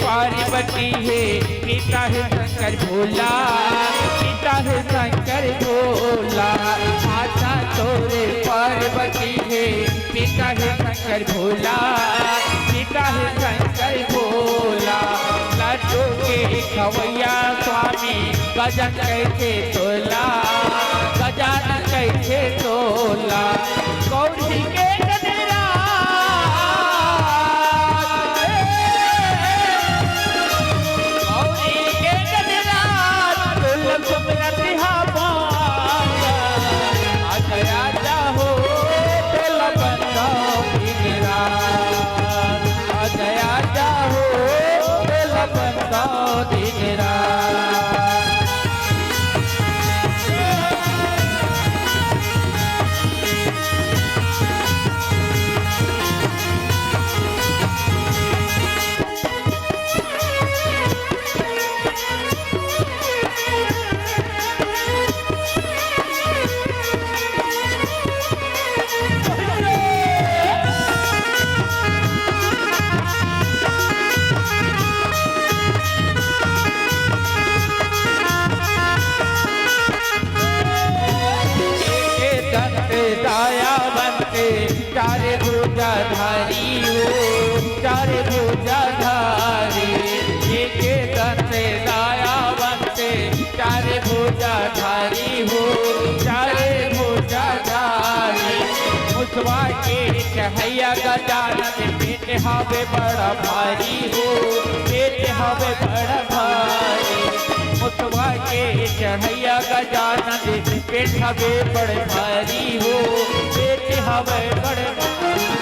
पार्वती है, पिता है शंकर भोला, पिता है शंकर भोला। माता तोरे पार्वती है, पिता है शंकर भोला, पिता है शंकर भोला। लड्डू के खवैया स्वामी गजन कैसे तोला, गजानन कैसे तोला। गौरी के चारे भुजाधारी हो, चारे भुजाधारी। एक दंते दाया बनते चारे भुजाधारी हो, चारे भुजाधारी। मुसवा के कहैया गजानन पेट हवे बड़ा भारी हो, पेट हवे बड़ा भारी। मुसवा के कहैया गजानन पेट हवे बड़े भारी हो, पेट हवे बड़े भारी।